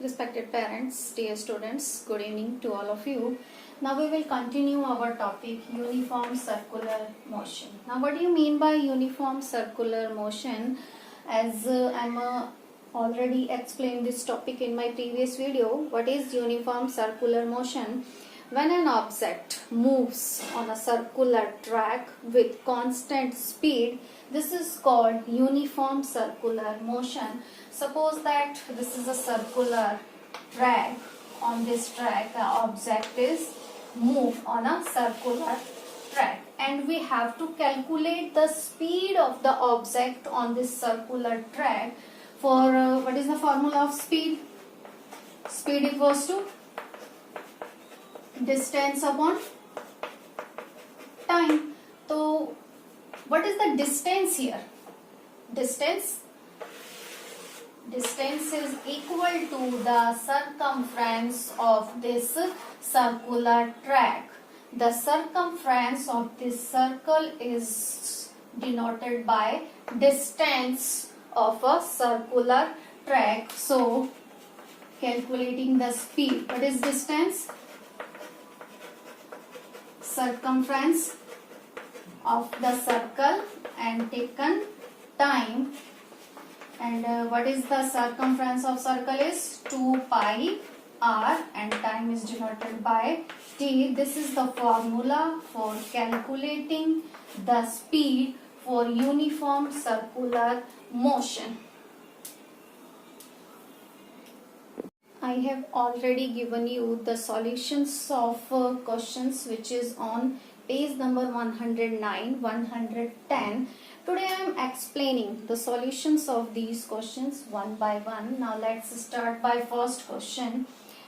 Respected parents, dear students, good evening to all of you. Now we will continue our topic uniform circular motion. Now what do you mean by uniform circular motion? As I'm already explained this topic in my previous video. What is uniform circular motion? When an object moves on a circular track with constant speed, this is called uniform circular motion. Suppose that this is a circular track. On this track, the object is moved on a circular track, and we have to calculate the speed of the object on this circular track. For what is the formula of speed? Speed equals to distance upon time. So what is the distance here? Distance is equal to the circumference of this circular track. The circumference of this circle is denoted by distance of a circular track. So calculating the speed, what is distance? Circumference of the circle, and taken time, and what is the circumference of circle is 2 pi r, and time is denoted by t. This is the formula for calculating the speed for uniform circular motion. I have already given you the solutions of questions which is on page number 109, 110. Today I am explaining the solutions of these questions one by one. Now let's start by first question,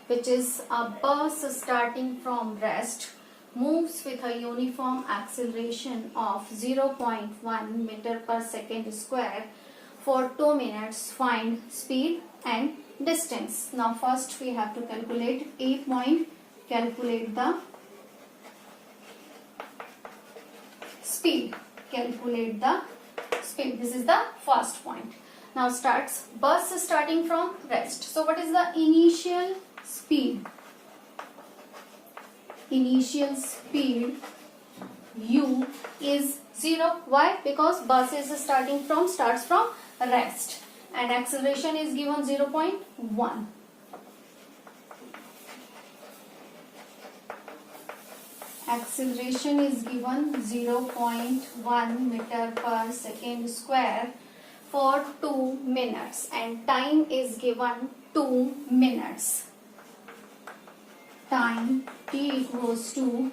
which is a bus starting from rest moves with a uniform acceleration of 0.1 meter per second square for 2 minutes. Find speed and distance. Now first we have to calculate A point, calculate the speed. Calculate the speed. This is the first point. Now starts bus starting from rest. So what is the initial speed? Initial speed u is 0. Why? Because bus is starts from rest, and acceleration is given 0.1. Acceleration is given 0.1 meter per second square for 2 minutes, and time is given 2 minutes. Time t equals to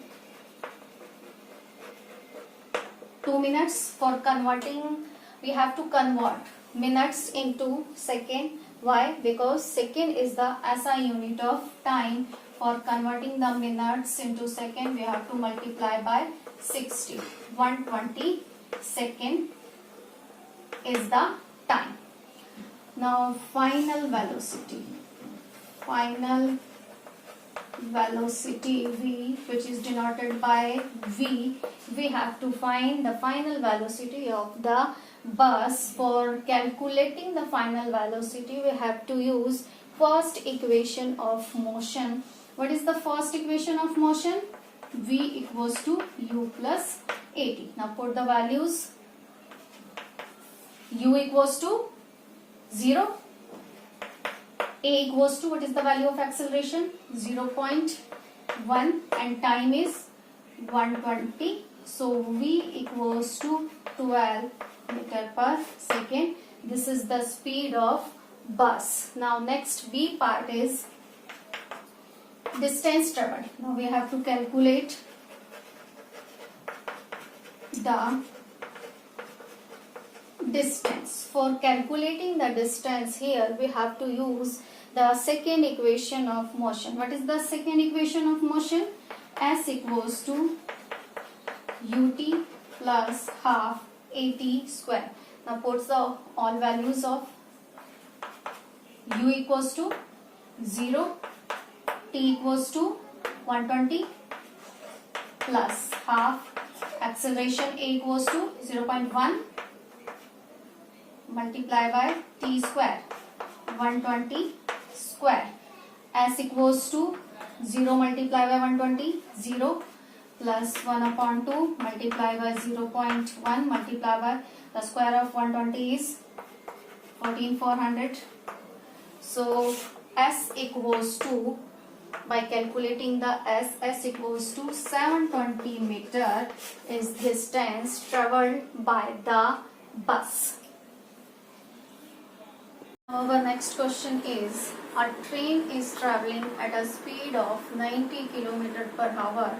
2 minutes. For converting, we have to convert minutes into second. Why? Because second is the SI unit of time. For converting the minutes into second, we have to multiply by 60. 120 second is the time. Now final velocity. Final velocity v, which is denoted by v. We have to find the final velocity of the bus. For calculating the final velocity, we have to use first equation of motion. What is the first equation of motion? V equals to u plus at. Now put the values. U equals to 0. A equals to, what is the value of acceleration? 0.1, and time is 120. So V equals to 12 meter per second. This is the speed of bus. Now next B part is distance traveled. Now we have to calculate the distance. For calculating the distance here, we have to use the second equation of motion. What is the second equation of motion? S equals to ut plus half at square. Now put the all values of u equals to 0, t equals to 120 plus half acceleration a equals to 0.1 multiply by t square 120 square. S equals to 0 multiply by 120, 0 plus 1 upon 2 multiply by 0.1 multiply by the square of 120 is 14,400. So S equals to, by calculating the S equals to 720 meter is distance traveled by the bus. Our next question is, a train is traveling at a speed of 90 km per hour.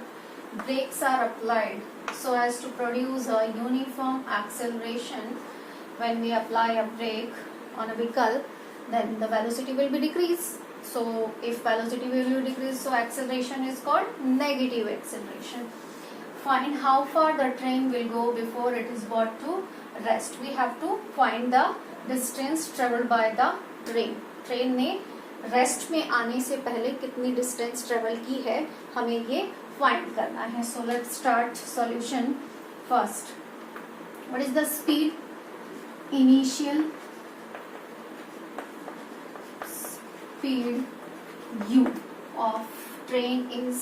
Brakes are applied so as to produce a uniform acceleration. When we apply a brake on a vehicle, then the velocity will be decreased. So if velocity will be decreased, so acceleration is called negative acceleration. Find how far the train will go before it is brought to rest. We have to find the distance traveled by the train. Train ने rest में आने से पहले कितनी distance travel की है, हमें ये फाइंड करना है. So let's start solution. First, what is the speed? Initial speed u of train is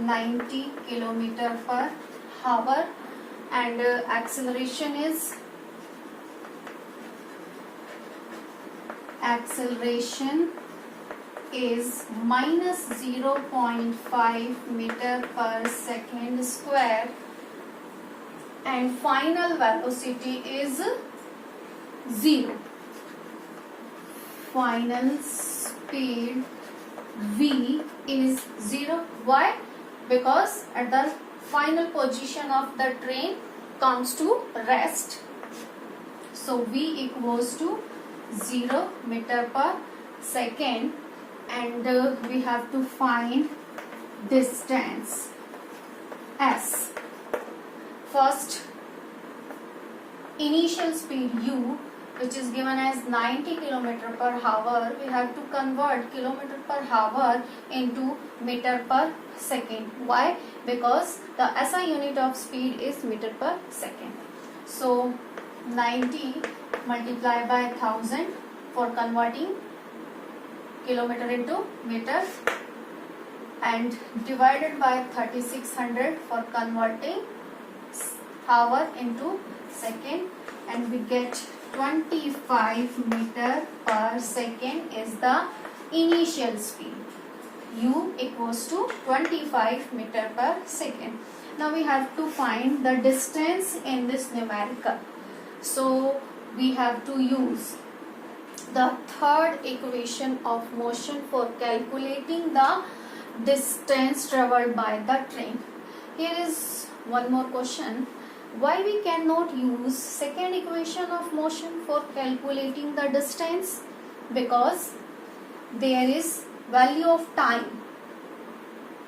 90 km per hour and acceleration is minus 0.5 meter per second square and final velocity is 0. Final speed v is 0. Why? Because at the final position of the train comes to rest. So v equals to 0 meter per second and we have to find distance s. First, initial speed u, which is given as 90 km per hour, we have to convert km per hour into meter per second. Why? Because the SI unit of speed is meter per second. So 90 multiplied by 1000 for converting kilometer into meter and divided by 3600 for converting hour into second, and we get 25 meter per second is the initial speed. U equals to 25 meter per second. Now we have to find the distance in this numerical. So we have to use the third equation of motion for calculating the distance traveled by the train. Here is one more question. Why we cannot use second equation of motion for calculating the distance? Because there is value of time.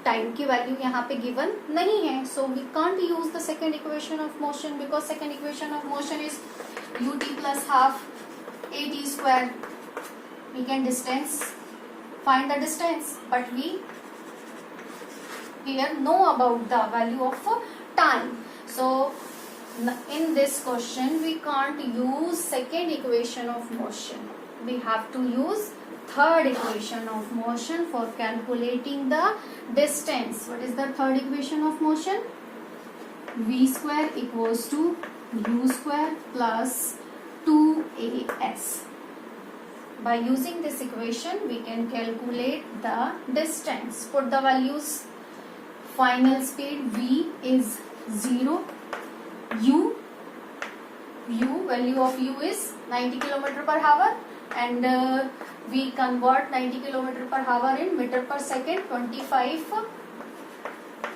Time की value यहाँ पे given नहीं है. So we can't use the second equation of motion because second equation of motion is ut plus half at square. We can find the distance, but we here know about the value of time. So in this question we can't use second equation of motion. We have to use third equation of motion for calculating the distance. What is the third equation of motion? V square equals to u square plus 2as. By using this equation we can calculate the distance. Put the values. Final speed v is 0. Value of u is 90 km per hour and we convert 90 km per hour in meter per second.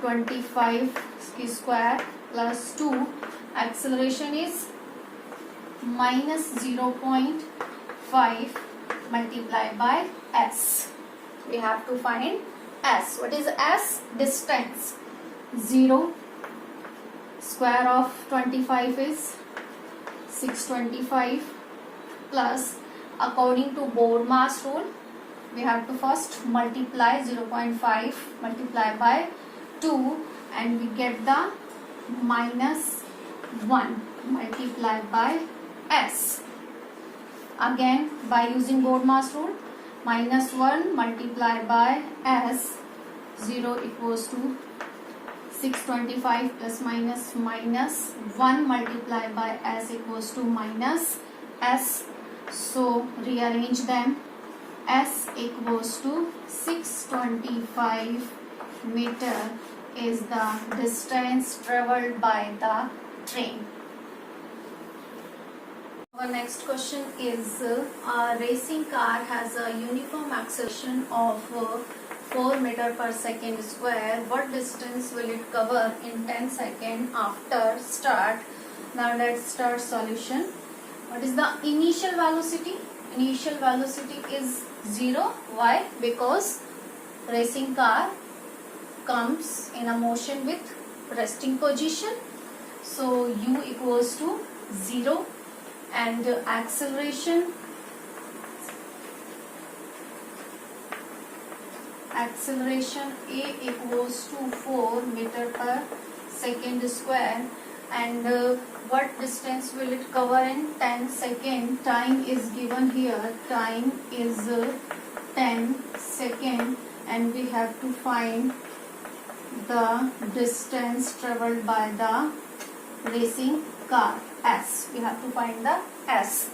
25 square plus 2. Acceleration is minus 0.5 multiplied by s. We have to find s. What is s? Distance. 0 square of 25 is 625 plus, according to BODMAS rule, we have to first multiply 0.5 multiply by 2 and we get the minus 1 multiplied by s. Again by using BODMAS rule minus 1 multiplied by s, 0 equals to 625 plus minus 1 multiplied by s equals to minus s. So rearrange them. S equals to 625 meter is the distance traveled by the train. Our next question is a racing car has a uniform acceleration of 4 meter per second square. What distance will it cover in 10 seconds after start? Now let's start solution. What is the initial velocity? Initial velocity is 0. Why? Because racing car comes in a motion with resting position. So u equals to 0 and acceleration A equals to 4 meter per second square. And what distance will it cover in 10 seconds? Time is given here. Time is 10 seconds and we have to find the distance traveled by the racing car, S. We have to find the S.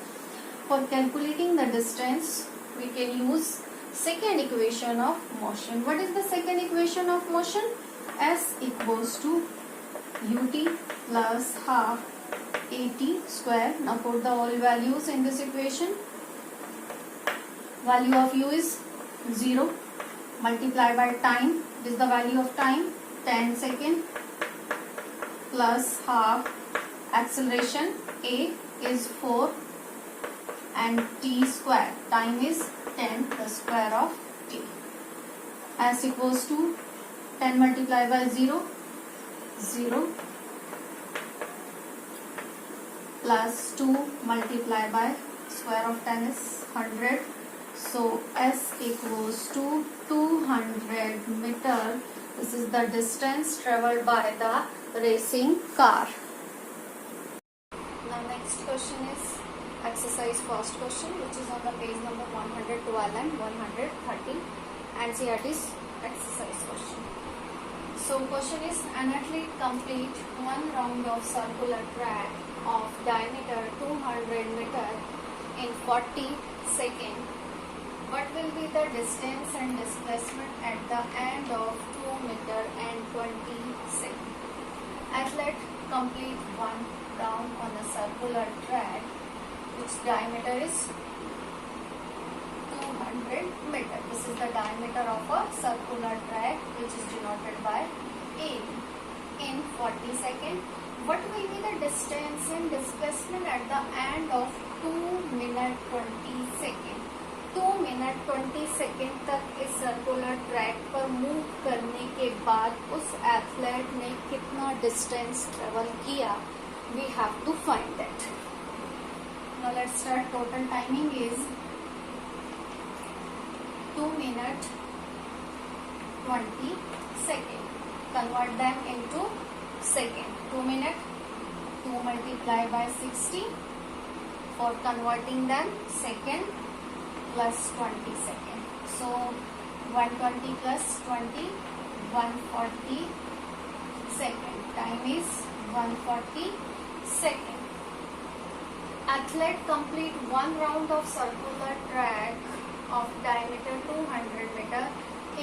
For calculating the distance, we can use second equation of motion. What is the second equation of motion? S equals to ut plus half at square. Now put the all values in this equation. Value of u is 0 multiplied by time. This is the value of time, 10 seconds, plus half acceleration A is 4 and t square. Time is 10, the square of t. S equals to 10 multiplied by 0, 0 plus 2 multiplied by square of 10 is 100. So S equals to 200 meter. This is the distance traveled by the racing car. Now next question is exercise first question, which is on the page number 112 and 113, and NCERT's exercise question. So question is, an athlete complete one round of circular track of diameter 200 meter in 40 seconds. What will be the distance and displacement at the end of 2 meter and 20 seconds? Athlete complete one round on a circular track which diameter is 200 meter. This is the diameter of a circular track which is denoted by A. In 40 seconds, what will be the distance and displacement at the end of 2 minute 20 seconds? 2 minute 20 second तक इस circular track पर move करने के बाद उस athlete ने कितना distance travel किया? We have to find that. Now let's start. Total timing is 2 minute 20 seconds. Convert them into second. 2 minute 2 multiplied by 60 for converting them second plus 20 seconds. So 120 plus 20, 140 seconds. Time is 140 seconds. Athlete complete one round of circular track of diameter 200 meter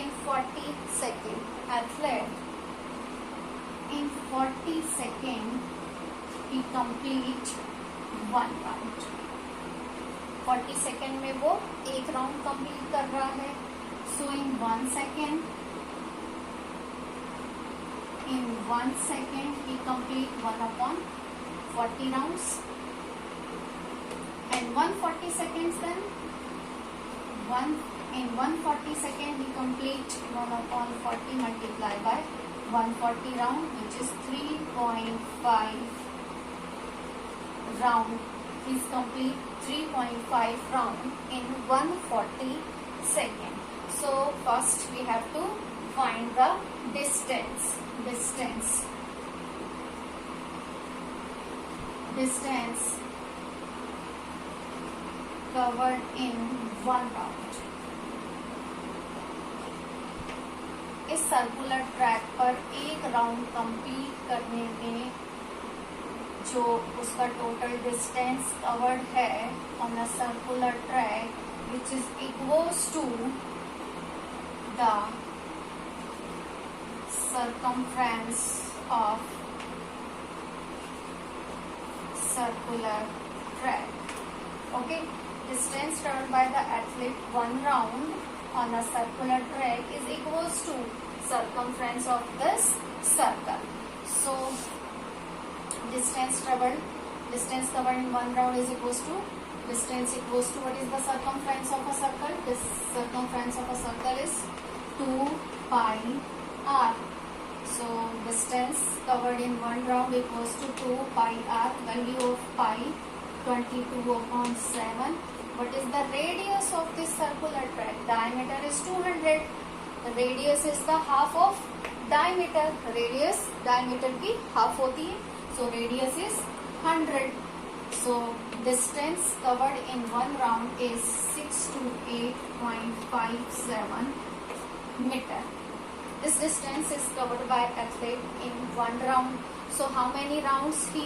in 40 seconds. Athlete in 40 seconds he complete one round. 40 second में वो एक round complete कर रहा है. सो इन 1 second he complete 1/40 rounds, and 140 seconds then in 140 seconds he complete 1/40 multiplied by 140 round, which is 3.5 round. Is complete 3.5 round in 140 seconds. So first we have to find the distance. Distance covered in one round. इस circular track पर एक round complete करने में जो उसका total distance covered है on a circular track which is equals to the circumference of circular track. Okay, distance covered by the athlete one round on a circular track is equals to circumference of this circle. So distance covered in one round is equals to distance equals to what is the circumference of a circle? This circumference of a circle is 2 pi r. So distance covered in one round equals to 2 pi r. Value of pi 22/7. What is the radius of this circular track? Diameter is 200. The radius is the half of diameter. Radius diameter की half होती है. So radius is 100. So distance covered in one round is 628.57 meter. This distance is covered by athlete in one round. So how many rounds he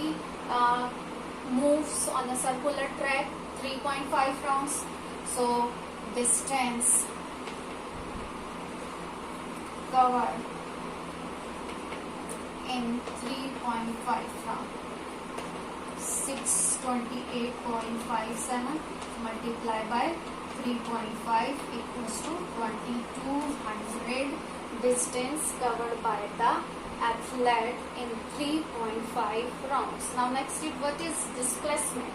moves on a circular track? 3.5 rounds. So distance covered in 3.5 rounds. 628.57 multiplied by 3.5 equals to 2200. Distance covered by the athlete in 3.5 rounds. Now next step, what is displacement?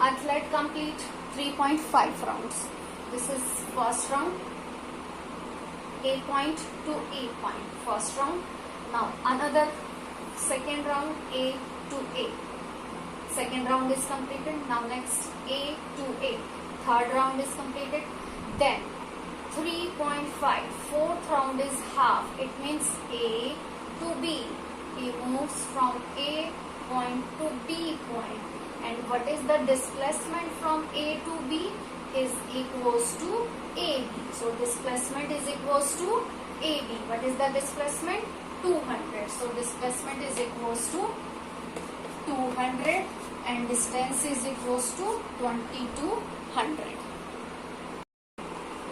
Athlete complete 3.5 rounds. This is first round, A point to A point. First round. Now another second round, A to A. Second round is completed. Now next A to A. Third round is completed. Then 3.5. Fourth round is half. It means A to B. He moves from A point to B point. And what is the displacement from A to B? Is equals to AB. So displacement is equals to AB. What is the displacement? 200. So displacement is equals to 200 and distance is equals to 2200.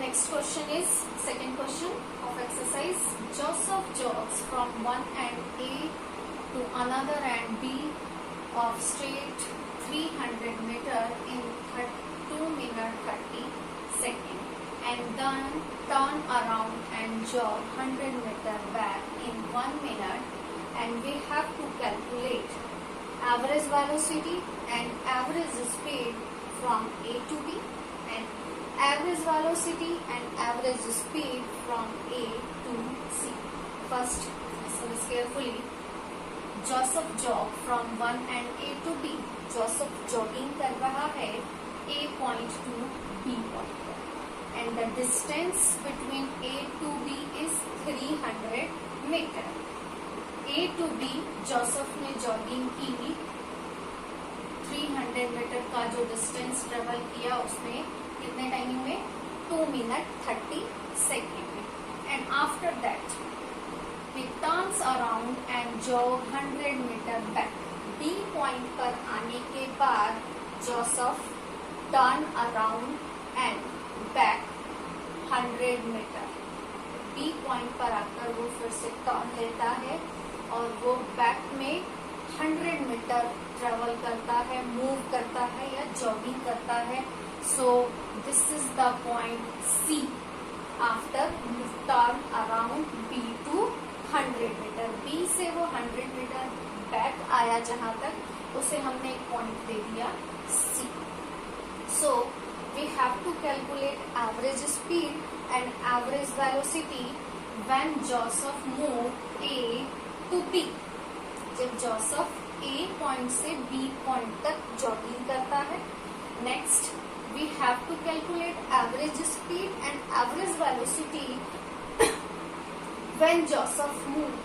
Next question is second question of exercise. Joseph jogs from one end A to another end B of straight 300 meter in 2 minutes 30 seconds and then turn around and jog 100 meter back in 1 minute, and we have to calculate average velocity and average speed from A to B and average velocity and average speed from A to C. First, listen this carefully. Joseph jog from one end A to B. Joseph jogging कर रहा है A point to B point पर. And the distance between A to B is 300 meter. A to B Joseph ने jogging की 300 metre का जो distance travel किया उसमें कितने टाइमिंग में 2 minutes 30 seconds में. And after that he turns around and jog 100 meter back. B point पर आने के बाद Joseph turn around and back 100 meter. B point पर आकर वो फिर से टर्न लेता है और वो बैक में 100 मीटर ट्रेवल करता है, मूव करता है या जॉगिंग करता है. So this is the point C. After turn around B to 100 metre. B से वो 100 मीटर बैक आया जहां तक, उसे हमने एक पॉइंट दे दिया C. So we have to calculate average speed and average velocity when Joseph moved A to B. जब Joseph A point से B point तक जॉगिंग करता है. Next we have to calculate average speed and average velocity when Joseph moved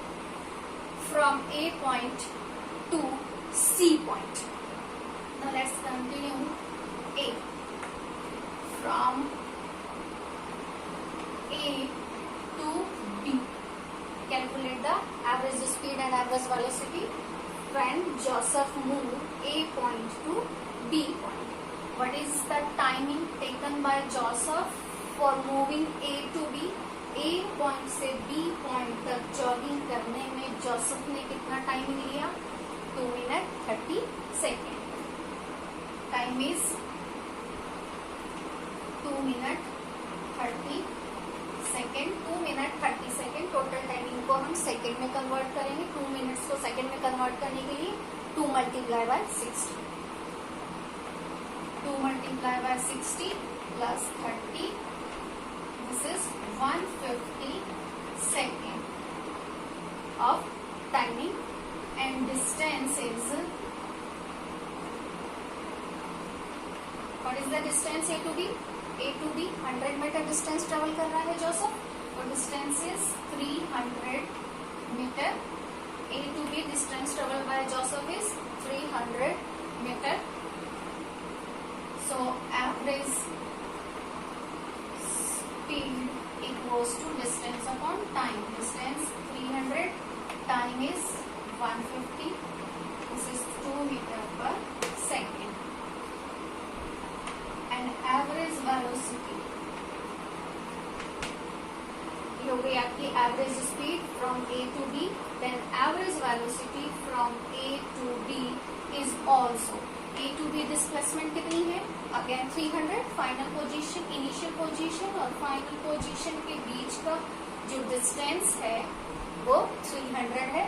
from A point to C point. Now let's continue. A. From A to velocity when Joseph moved A point to B point. What is the timing taken by Joseph for moving A to B? A point से B point तक jogging करने में Joseph ने कितना timing लिया? 2 minute 30 second. Time is 2 minute 30 second. 2 minute 30 second. Total timing को हम second में कन्वर्ट करेंगे. 2 मिनट्स को सेकेंड में कन्वर्ट करने के लिए 2 multiply by 60. 2 multiply by 60 plus 30. This is 150 second of timing, and distance is, what is the distance A to B? A to B 100 meter distance travel कर रहा है जोसेफ, और distance is 300 meter. A to B distance travel by Joseph is 300 meter. So average speed equals to distance upon time. Distance 300, time is 150. This is 2 meter per second. And average velocity, ये हो गई आपकी average speed from A to B. Then average velocity from A to B is also, A to B displacement कितनी है? Again 300. Final position, initial position और final position के बीच का जो distance है वो 300 है.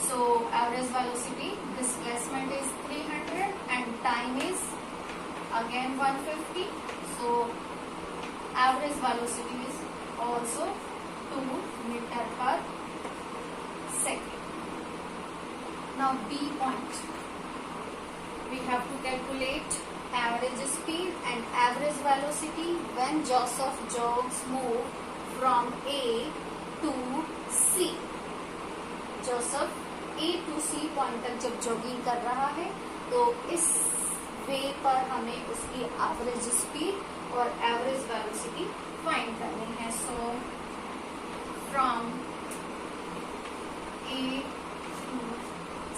So average velocity displacement is 300 and time is again 150. So average velocity is also 2 meter per second. Now B point, we have to calculate average speed and average velocity when Joseph jogs move from A to C. Joseph A to C point तक जब jogging कर रहा है तो इस वे पर हमें उसकी एवरेज स्पीड और एवरेज वेलोसिटी फाइंड करनी है. So from A to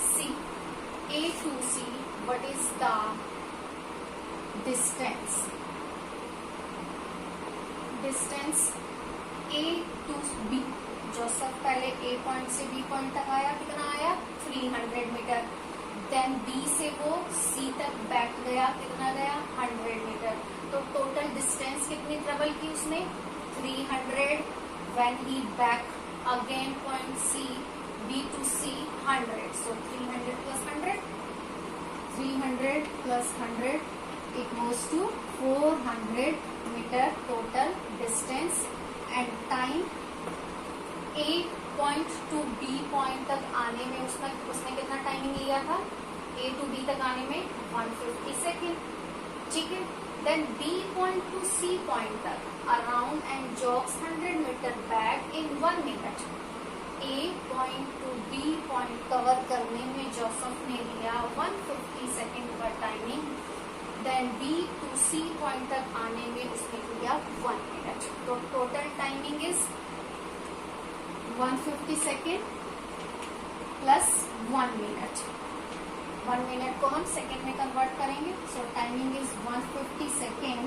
C, A to C, what is the distance? Distance A to B. Joseph पहले A पॉइंट से B पॉइंट तक आया, कितना आया? 300 मीटर. देन B से वो C तक बैक गया, कितना गया? 100 मीटर. तो टोटल डिस्टेंस कितनी ट्रेवल की उसने? 300. When he back again point C, B to C 100. So 300 plus 100, 300 plus 100 equals to 400 meter total distance. And time A point to B point तक आने में उसने कितना टाइमिंग लिया था? A टू B तक आने में 150 सेकेंड. ठीक है. Then B point to C point तक around and jogs 100 metre back in 1 minute. A point to B point cover करने में जोसेफ ने लिया 150 सेकेंड का timing. Then B to C point तक आने में उसने लिया 1 मिनट. तो total timing is 150 second plus 1 minute. 1 minute को हम सेकेंड में कन्वर्ट करेंगे. So timing is 150 second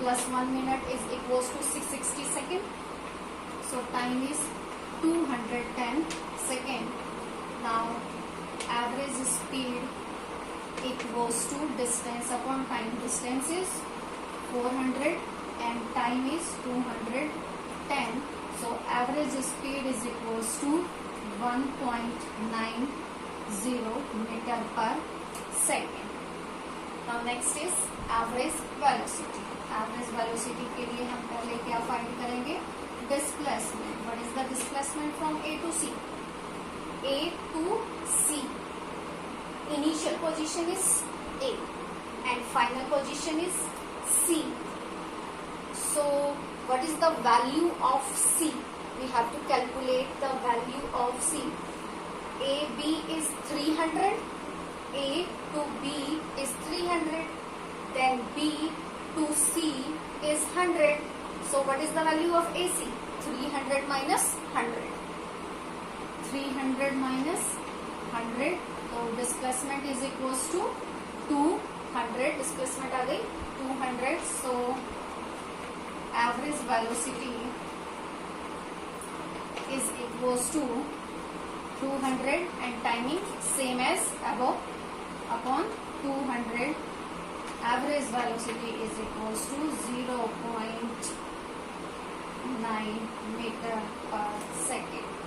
plus 1 minute is equals to 660 second. So time is 210 second. Now average speed equals to distance upon time. Distance is 400 and time is 210. So average speed is equals to 1.90 meter per second. Now next is average velocity. Average velocity के लिए हम पहले क्या find करेंगे? Displacement. What is the displacement from A to C? A to C. Initial position is A and final position is C. So what is the value of C? We have to calculate the value of C. AB is 300. A to B is 300. Then B to C is 100. So what is the value of AC? 300 minus 100. 300 minus 100, तो displacement is equals to 200, displacement आ गई 200. So average velocity is equals to 200 and timing same as above upon 200. Average velocity is equals to 0.9 meter per second.